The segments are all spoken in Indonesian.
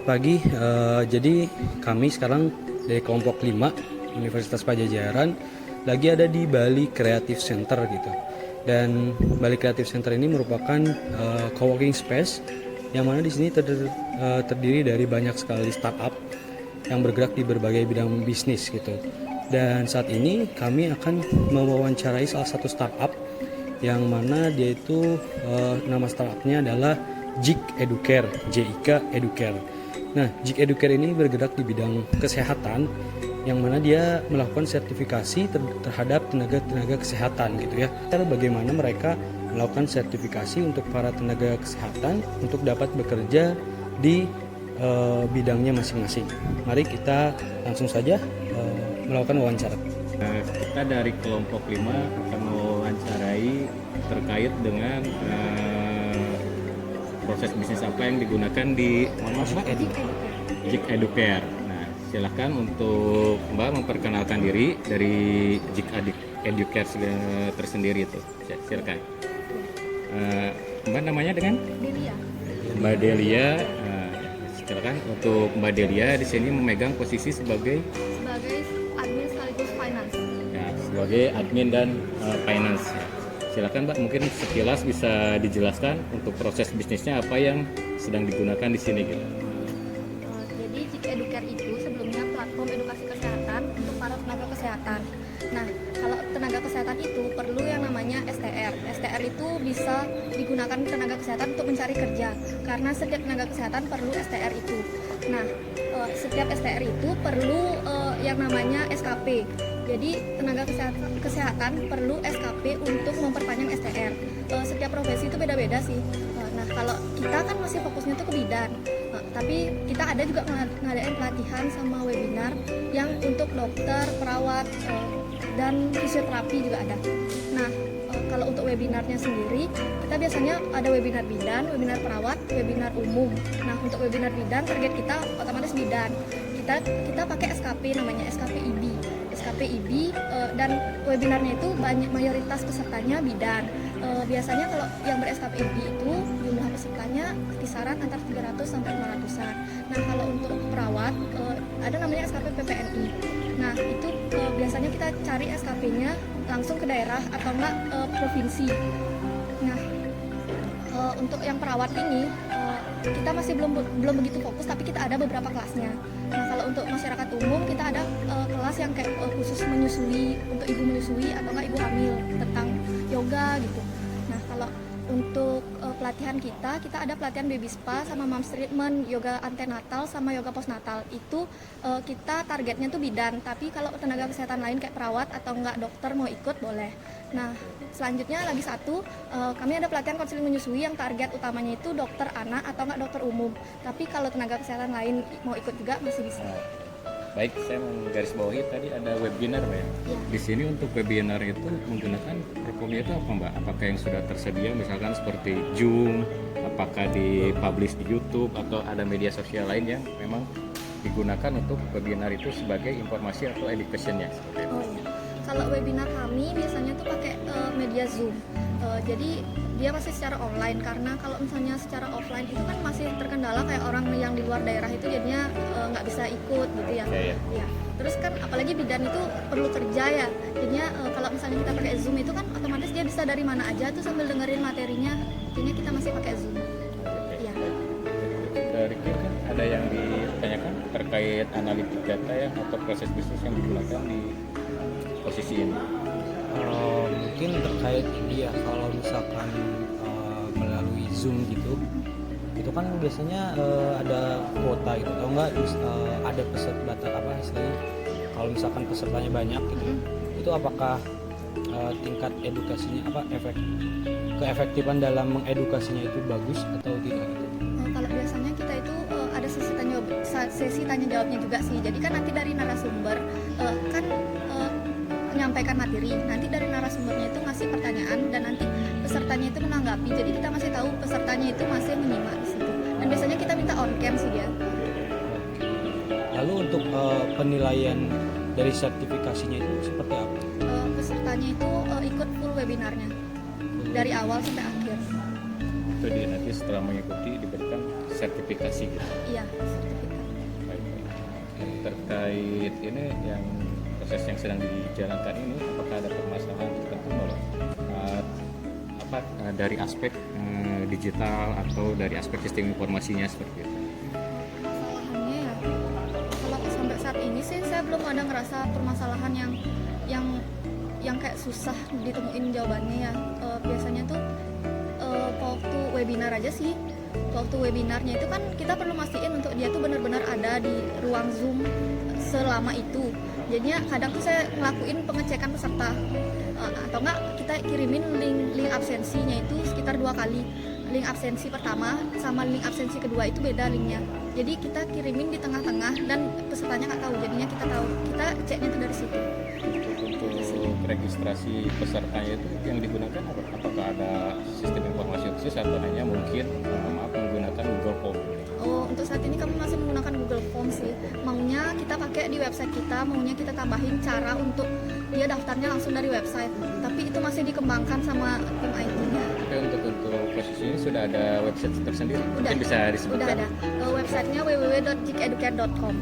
pagi. Jadi kami sekarang dari kelompok 5 Universitas Padjadjaran lagi ada di Bali Creative Center gitu. Dan Bali Creative Center ini merupakan coworking space yang mana di sini terdiri dari banyak sekali startup yang bergerak di berbagai bidang bisnis gitu. Dan saat ini kami akan mewawancarai salah satu startup yang mana dia itu nama startupnya adalah JIK Educare, JIK Educare. Nah, JIK Educare ini bergerak di bidang kesehatan, yang mana dia melakukan sertifikasi terhadap tenaga kesehatan gitu ya. Bagaimana mereka melakukan sertifikasi untuk para tenaga kesehatan untuk dapat bekerja di bidangnya masing-masing. Mari kita langsung saja melakukan wawancara. Kita dari kelompok 5 akan mewawancarai terkait dengan proses bisnis apa yang digunakan di JIK Educare. Nah, silahkan untuk Mbak memperkenalkan diri dari JIK Educare tersendiri itu. Silakan. Mbak namanya dengan? Delia. Mbak Delia. Silakan untuk Mbak Delia di sini memegang posisi sebagai Admin sekaligus finance. ya, sebagai admin dan finance. Silakan Mbak, mungkin sekilas bisa dijelaskan untuk proses bisnisnya apa yang sedang digunakan di sini gitu. Jadi JIK Educare itu sebelumnya platform edukasi kesehatan untuk para tenaga kesehatan. Nah, kalau tenaga kesehatan itu perlu yang namanya STR. STR itu bisa digunakan tenaga kesehatan untuk mencari kerja, karena setiap tenaga kesehatan perlu STR itu. Nah, setiap STR itu perlu yang namanya SKP. Jadi tenaga kesehatan perlu SKP untuk memperpanjang STR. Setiap profesi itu beda-beda sih. Nah, kalau kita kan masih fokusnya tuh ke bidan. Tapi kita ada juga ngadain pelatihan sama webinar yang untuk dokter, perawat, dan fisioterapi juga ada. Nah, kalau untuk webinarnya sendiri, kita biasanya ada webinar bidan, webinar perawat, webinar umum. Nah, untuk webinar bidan target kita otomatis bidan. Kita pakai SKP, namanya SKP IB, dan webinarnya itu mayoritas pesertanya bidan. Biasanya kalau yang ber-SKP IB itu jumlah pesertanya kisaran antara 300 sampai 500-an. Nah, kalau untuk perawat ada namanya SKP PPNI. Nah, itu biasanya kita cari SKP-nya langsung ke daerah atau enggak provinsi. Nah, untuk yang perawat ini kita masih belum begitu fokus, tapi kita ada beberapa kelasnya. Nah, kalau untuk masyarakat umum kita ada kelas yang kayak khusus menyusui, untuk ibu menyusui atau enggak ibu hamil, tentang yoga gitu. Nah, kalau untuk pelatihan kita ada pelatihan baby spa sama moms treatment, yoga antenatal sama yoga postnatal. Itu kita targetnya tuh bidan, tapi kalau tenaga kesehatan lain kayak perawat atau enggak dokter mau ikut boleh. Nah, selanjutnya lagi satu, kami ada pelatihan konseling menyusui yang target utamanya itu dokter anak atau enggak dokter umum. Tapi kalau tenaga kesehatan lain mau ikut juga masih bisa. Baik, saya menggarisbawahi tadi ada webinar Mbak ya. Di sini untuk webinar itu menggunakan platformnya itu apa Mbak? Apakah yang sudah tersedia misalkan seperti Zoom, apakah dipublish di YouTube atau ada media sosial lain yang memang digunakan untuk webinar itu sebagai informasi atau education-nya? Oh iya. Kalau webinar kami biasanya tuh pakai media Zoom. Jadi dia masih secara online, karena kalau misalnya secara offline itu kan masih terkendala kayak orang yang di luar daerah itu jadinya nggak bisa ikut gitu ya. Ya. Terus kan apalagi bidan itu perlu kerja ya. Jadinya kalau misalnya kita pakai Zoom itu kan otomatis dia bisa dari mana aja tuh sambil dengerin materinya. Jadinya kita masih pakai Zoom. Ya. Dari kan ada yang ditanyakan terkait analitik data ya atau proses bisnis yang digunakan di posisi ini. Mungkin terkait ini ya, kalau misalkan melalui Zoom gitu, itu kan biasanya ada kuota gitu, atau enggak ada peserta apa istilahnya, kalau misalkan pesertanya banyak gitu, itu apakah tingkat edukasinya keefektifan dalam mengedukasinya itu bagus atau tidak gitu? Kalau biasanya kita itu ada sesi tanya jawabnya juga sih. Jadi kan nanti dari narasumber kan menyampaikan materi, nanti dari narasumbernya itu ngasih pertanyaan dan nanti pesertanya itu menanggapi. Jadi kita masih tahu pesertanya itu masih menyimak di situ. Dan biasanya kita minta on cam sih dia. Lalu untuk penilaian dari sertifikasinya itu seperti apa? Pesertanya itu ikut full webinarnya dari awal sampai akhir. Itu nanti nanti setelah mengikuti diberikan sertifikasi gitu. Iya, sertifikat. Baik. Terkait ini yang proses yang sedang dijalankan ini, apakah ada permasalahan tertentu dari aspek digital atau dari aspek sistem informasinya seperti itu? Masalahnya ya, kalau sampai saat ini sih saya belum ada ngerasa permasalahan yang kayak susah ditemuin jawabannya ya. Biasanya tuh waktu webinar aja sih. Waktu webinarnya itu kan kita perlu mastiin untuk dia tuh benar-benar ada di ruang Zoom selama itu. Jadinya kadang tuh saya ngelakuin pengecekan peserta, atau enggak kita kirimin link absensinya itu sekitar 2 kali. Link absensi pertama sama link absensi kedua itu beda linknya. Jadi kita kirimin di tengah-tengah dan pesertanya nggak tahu. Jadinya kita tahu, kita ceknya itu dari situ. Untuk registrasi pesertanya itu yang digunakan apakah ada sistem informasi khusus atau hanya mungkin menggunakan Google Form? Oh, untuk saat ini kami masih menggunakan Google Form sih. Maunya kita pakai di website kita, maunya kita tambahin cara untuk dia daftarnya langsung dari website. Tapi itu masih dikembangkan sama tim IT-nya. Oke, untuk posisi ini sudah ada website tersendiri? Udah, Mungkin bisa disebutkan? udah ada. Websitenya www.jikeducare.com.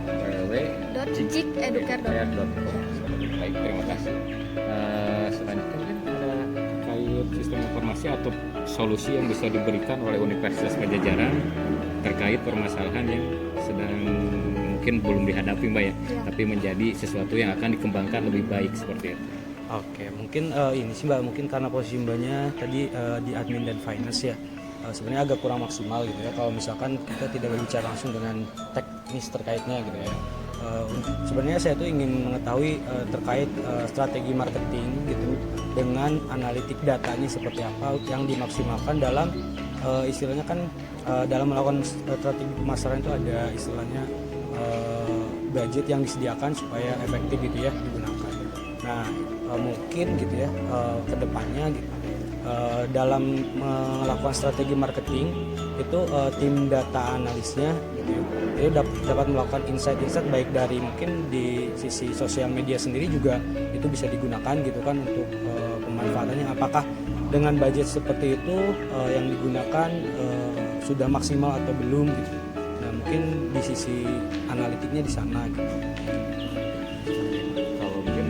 www.jikeducare.com. Baik, terima kasih. Selanjutnya mungkin ada terkait sistem informasi atau solusi yang bisa diberikan oleh Universitas Padjadjaran terkait permasalahan yang sedang mungkin belum dihadapi Mbak ya, Ya. tapi menjadi sesuatu yang akan dikembangkan lebih baik seperti itu. Oke, mungkin ini sih Mbak, mungkin karena posisi Mbaknya tadi di admin dan finance ya, sebenarnya agak kurang maksimal gitu ya. Kalau misalkan kita tidak berbicara langsung dengan teknis terkaitnya gitu ya. Sebenarnya saya tuh ingin mengetahui terkait strategi marketing gitu dengan analitik datanya seperti apa yang dimaksimalkan dalam istilahnya kan dalam melakukan strategi pemasaran itu ada istilahnya budget yang disediakan supaya efektif gitu ya digunakan. Nah mungkin gitu ya kedepannya gitu dalam melakukan strategi marketing itu tim data analisnya gitu ya, itu dapat melakukan insight-insight baik dari mungkin di sisi sosial media sendiri juga itu bisa digunakan gitu kan untuk pemanfaatannya, apakah dengan budget seperti itu yang digunakan sudah maksimal atau belum gitu. Nah mungkin di sisi analitiknya di sana gitu. Kalau mungkin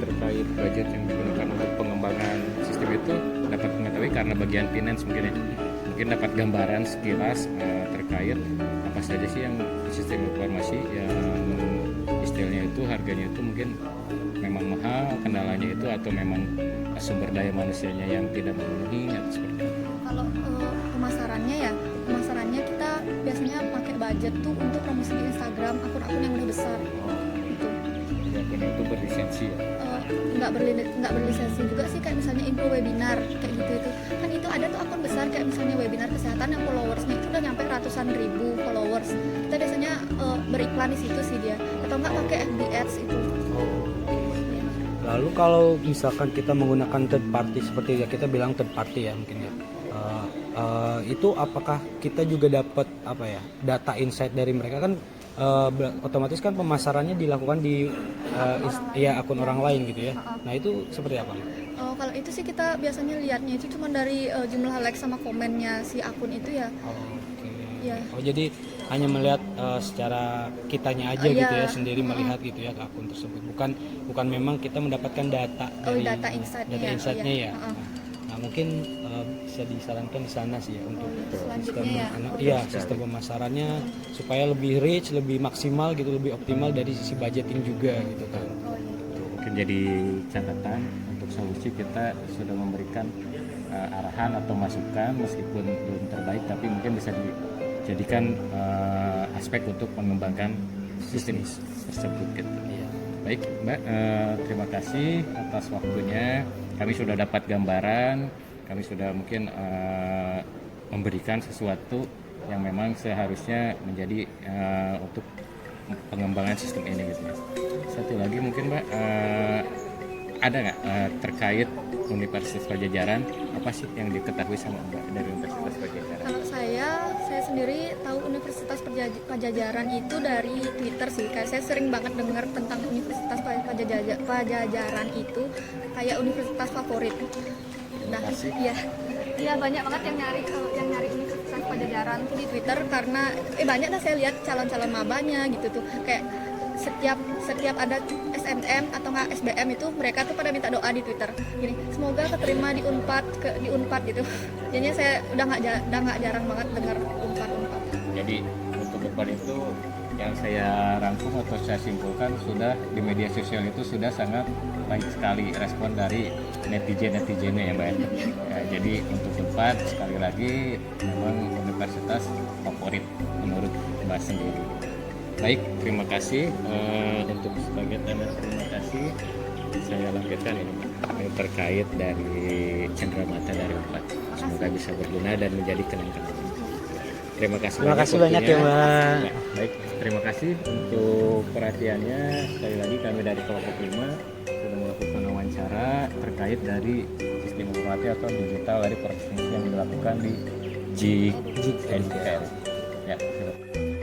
terkait budget yang digunakan untuk pengembangan sistem itu dapat mengetahui karena bagian finance mungkin ya, mungkin dapat gambaran sekilas terkait apa saja sih yang sistem informasi yang istilahnya itu harganya itu mungkin memang mahal, kendalanya itu atau memang sumber daya manusianya yang tidak memenuhi atau seperti itu. Kalau pemasarannya kita biasanya pakai budget tuh untuk promosi di Instagram, akun-akun yang udah besar gitu. Akun itu berlisensi ya? Nggak berlisensi juga sih, kayak misalnya info webinar kayak gitu itu kan itu ada tuh akun besar kayak misalnya webinar kesehatan yang followersnya itu udah nyampe ratusan ribu followers. Kita biasanya beriklan di situ sih dia, atau nggak pakai FB Ads itu. Lalu kalau misalkan kita menggunakan third party seperti ya kita bilang third party ya mungkin ya, itu apakah kita juga dapat apa ya data insight dari mereka kan otomatis kan pemasarannya dilakukan di ya akun orang lain gitu ya. Nah itu seperti apa? Kalau itu sih kita biasanya lihatnya itu cuma dari jumlah like sama komennya si akun itu ya. Oke. Ya. Oh jadi hanya melihat secara kitanya aja gitu ya sendiri melihat gitu ya ke akun tersebut. Bukan memang kita mendapatkan data dari data insight-nya ya. Nah mungkin bisa disarankan di sana sih ya untuk sistem pemasarannya supaya lebih reach, lebih maksimal gitu, lebih optimal dari sisi budgeting juga gitu kan. Mungkin jadi catatan untuk solusi kita sudah memberikan arahan atau masukan meskipun belum terbaik tapi mungkin bisa dijadikan aspek untuk mengembangkan sistem tersebut gitu. Iya. Baik Mbak, terima kasih atas waktunya. Kami sudah dapat gambaran, kami sudah mungkin memberikan sesuatu yang memang seharusnya menjadi untuk pengembangan sistem ini gitu. Satu lagi mungkin Mbak, ada nggak terkait Universitas Padjadjaran, apa sih yang diketahui sama Mbak dari Universitas Padjadjaran? Kalau saya sendiri tahu Universitas Padjadjaran itu dari Twitter sih. Kayak saya sering banget dengar tentang Universitas Padjadjaran itu kayak universitas favorit. Nah, iya. Iya, banyak banget yang nyari Universitas Pajajaran tuh di Twitter karena banyak dah saya lihat calon-calon mabanya gitu tuh. Kayak setiap ada SNM atau nggak SBM itu mereka tuh pada minta doa di Twitter. Gini, semoga keterima di Unpad gitu. Jadinya saya udah nggak jarang banget dengar Unpad. Jadi untuk Unpad itu yang saya rangkum atau saya simpulkan, sudah di media sosial itu sudah sangat baik sekali respon dari netizennya ya Mbak. Ya, jadi untuk Unpad sekali lagi memang universitas favorit menurut Mbak sendiri. Baik, terima kasih untuk sebagai tanda terima kasih saya lampirkan ini terkait dari cenderamata dari Unpad. Semoga bisa berguna dan menjadi kenang-kenangan. Terima kasih banyak ya Mbak. Ya, baik, terima kasih untuk perhatiannya. Sekali lagi kami dari kelompok 5 sudah melakukan wawancara terkait dari sistem informasi atau digital dari provinsi yang dilakukan di JIK Educare. Ya, terima kasih.